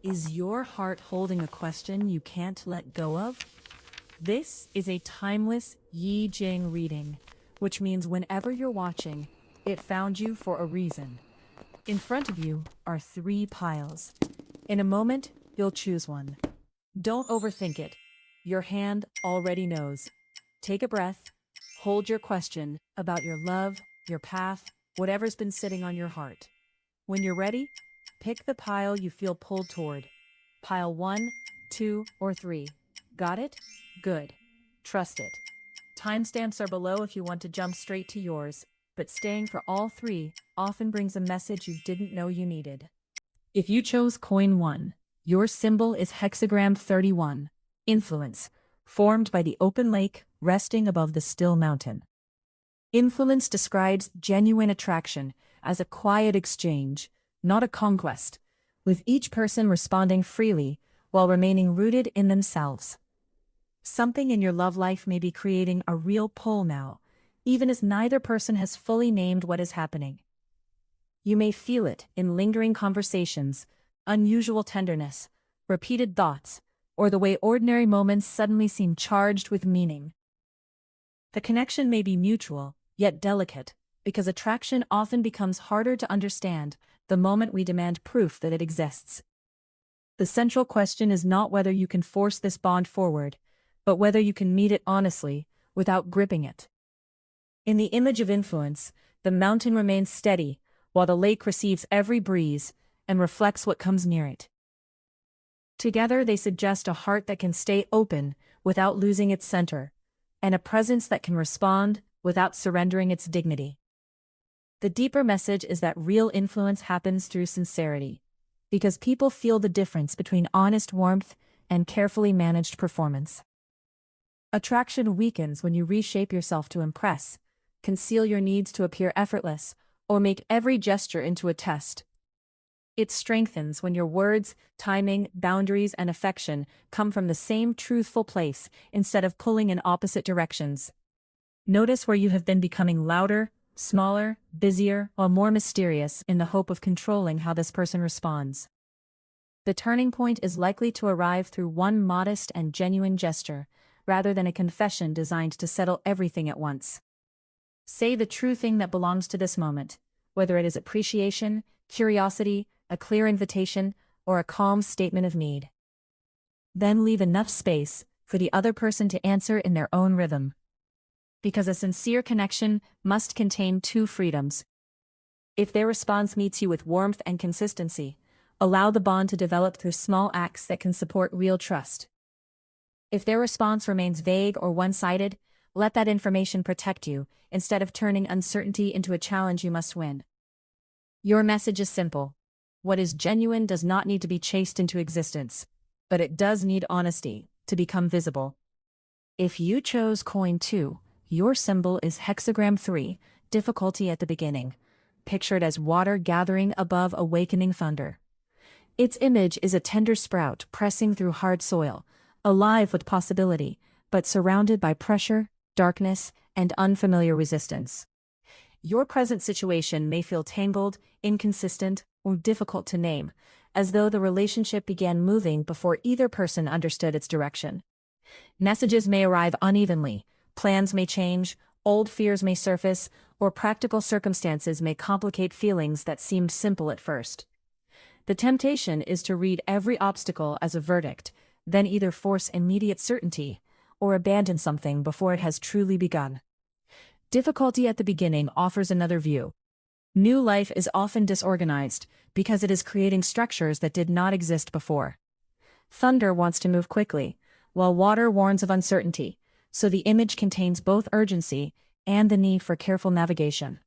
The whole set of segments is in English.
Is your heart holding a question you can't let go of? This is a timeless I Ching reading, which means whenever you're watching, it found you for a reason. In front of you are three piles. In a moment, you'll choose one. Don't overthink it. Your hand already knows. Take a breath, hold your question about your love, your path, whatever's been sitting on your heart. When you're ready, pick the pile you feel pulled toward. Pile 1, 2, or 3. Got it? Good. Trust it. Timestamps are below if you want to jump straight to yours, but staying for all three often brings a message you didn't know you needed. If you chose coin 1, your symbol is hexagram 31, influence, formed by the open lake resting above the still mountain. Influence describes genuine attraction as a quiet exchange, not a conquest, with each person responding freely while remaining rooted in themselves. Something in your love life may be creating a real pull now, even as neither person has fully named what is happening. You may feel it in lingering conversations, unusual tenderness, repeated thoughts, or the way ordinary moments suddenly seem charged with meaning. The connection may be mutual, yet delicate, because attraction often becomes harder to understand the moment we demand proof that it exists. The central question is not whether you can force this bond forward, but whether you can meet it honestly, without gripping it. In the image of influence, the mountain remains steady, while the lake receives every breeze and reflects what comes near it. Together they suggest a heart that can stay open without losing its center, and a presence that can respond without surrendering its dignity. The deeper message is that real influence happens through sincerity, because people feel the difference between honest warmth and carefully managed performance. Attraction weakens when you reshape yourself to impress, conceal your needs to appear effortless, or make every gesture into a test. It strengthens when your words, timing, boundaries, and affection come from the same truthful place instead of pulling in opposite directions. Notice where you have been becoming louder, smaller, busier, or more mysterious in the hope of controlling how this person responds. The turning point is likely to arrive through one modest and genuine gesture, rather than a confession designed to settle everything at once. Say the true thing that belongs to this moment, whether it is appreciation, curiosity, a clear invitation, or a calm statement of need. Then leave enough space for the other person to answer in their own rhythm. Because a sincere connection must contain two freedoms. If their response meets you with warmth and consistency, allow the bond to develop through small acts that can support real trust. If their response remains vague or one-sided, let that information protect you, instead of turning uncertainty into a challenge you must win. Your message is simple. What is genuine does not need to be chased into existence, but it does need honesty to become visible. If you chose coin 2, your symbol is hexagram 3, difficulty at the beginning, pictured as water gathering above awakening thunder. Its image is a tender sprout pressing through hard soil, alive with possibility, but surrounded by pressure, darkness, and unfamiliar resistance. Your present situation may feel tangled, inconsistent, or difficult to name, as though the relationship began moving before either person understood its direction. Messages may arrive unevenly, plans may change, old fears may surface, or practical circumstances may complicate feelings that seemed simple at first. The temptation is to read every obstacle as a verdict, then either force immediate certainty, or abandon something before it has truly begun. Difficulty at the beginning offers another view. New life is often disorganized, because it is creating structures that did not exist before. Thunder wants to move quickly, while water warns of uncertainty, so the image contains both urgency and the need for careful navigation.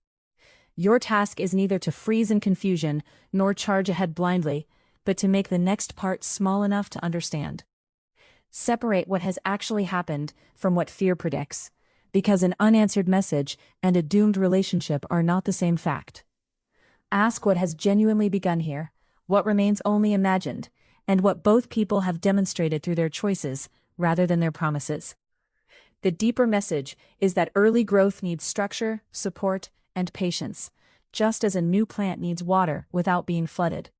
Your task is neither to freeze in confusion nor charge ahead blindly, but to make the next part small enough to understand. Separate what has actually happened from what fear predicts, because an unanswered message and a doomed relationship are not the same fact. Ask what has genuinely begun here, what remains only imagined, and what both people have demonstrated through their choices rather than their promises. The deeper message is that early growth needs structure, support, and patience, just as a new plant needs water without being flooded.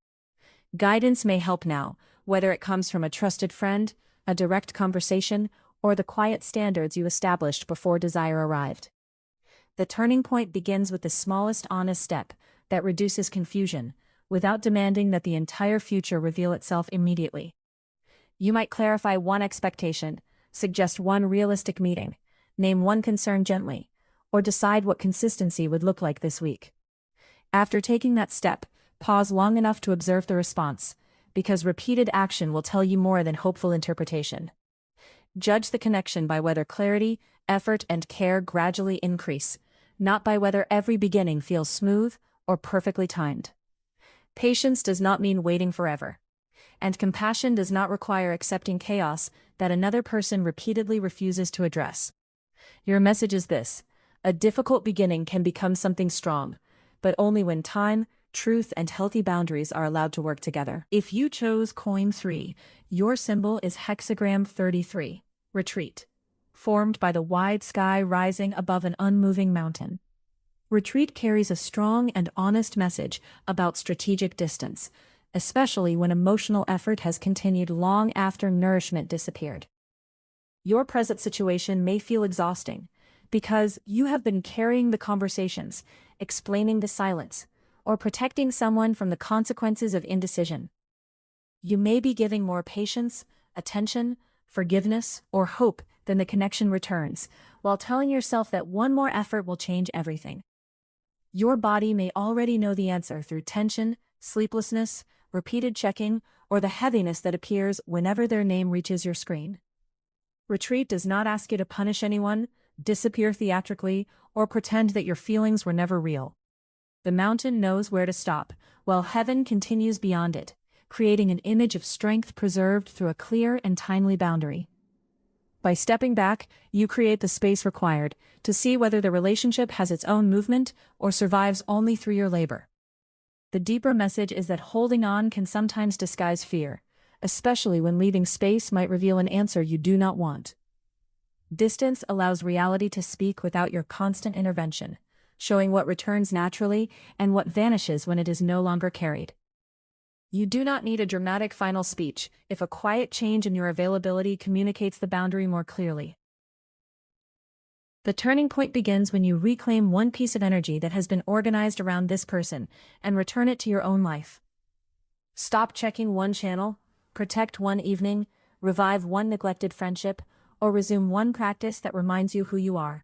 Guidance may help now, whether it comes from a trusted friend, a direct conversation, or the quiet standards you established before desire arrived. The turning point begins with the smallest honest step that reduces confusion, without demanding that the entire future reveal itself immediately. You might clarify one expectation, suggest one realistic meeting, name one concern gently, or decide what consistency would look like this week. After taking that step, pause long enough to observe the response, because repeated action will tell you more than hopeful interpretation. Judge the connection by whether clarity, effort, and care gradually increase, not by whether every beginning feels smooth or perfectly timed. Patience does not mean waiting forever, and compassion does not require accepting chaos that another person repeatedly refuses to address. Your message is this: a difficult beginning can become something strong, but only when time, truth, and healthy boundaries are allowed to work together. If you chose coin 3, your symbol is hexagram 33, retreat, formed by the wide sky rising above an unmoving mountain. Retreat carries a strong and honest message about strategic distance, especially when emotional effort has continued long after nourishment disappeared. Your present situation may feel exhausting, because you have been carrying the conversations, explaining the silence, or protecting someone from the consequences of indecision. You may be giving more patience, attention, forgiveness, or hope than the connection returns, while telling yourself that one more effort will change everything. Your body may already know the answer through tension, sleeplessness, repeated checking, or the heaviness that appears whenever their name reaches your screen. Retreat does not ask you to punish anyone, disappear theatrically, or pretend that your feelings were never real. The mountain knows where to stop, while heaven continues beyond it, creating an image of strength preserved through a clear and timely boundary. By stepping back, you create the space required to see whether the relationship has its own movement or survives only through your labor. The deeper message is that holding on can sometimes disguise fear, especially when leaving space might reveal an answer you do not want. Distance allows reality to speak without your constant intervention, showing what returns naturally and what vanishes when it is no longer carried. You do not need a dramatic final speech if a quiet change in your availability communicates the boundary more clearly. The turning point begins when you reclaim one piece of energy that has been organized around this person and return it to your own life. Stop checking one channel, protect one evening, revive one neglected friendship, or resume one practice that reminds you who you are.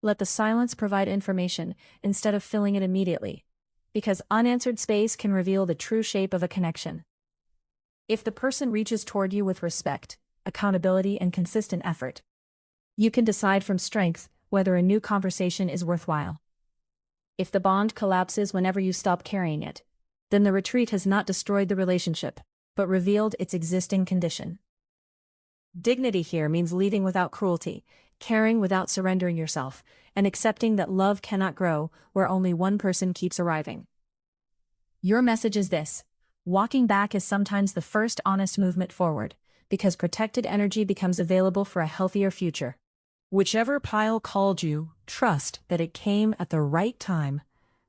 Let the silence provide information instead of filling it immediately, because unanswered space can reveal the true shape of a connection. If the person reaches toward you with respect, accountability, and consistent effort, you can decide from strength whether a new conversation is worthwhile. If the bond collapses whenever you stop carrying it, then the retreat has not destroyed the relationship, but revealed its existing condition. Dignity here means leading without cruelty, caring without surrendering yourself, and accepting that love cannot grow where only one person keeps arriving. Your message is this: walking back is sometimes the first honest movement forward, because protected energy becomes available for a healthier future. Whichever pile called you, trust that it came at the right time.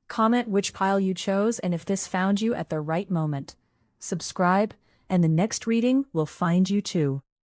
Comment which pile you chose and if this found you at the right moment. Subscribe, and the next reading will find you too.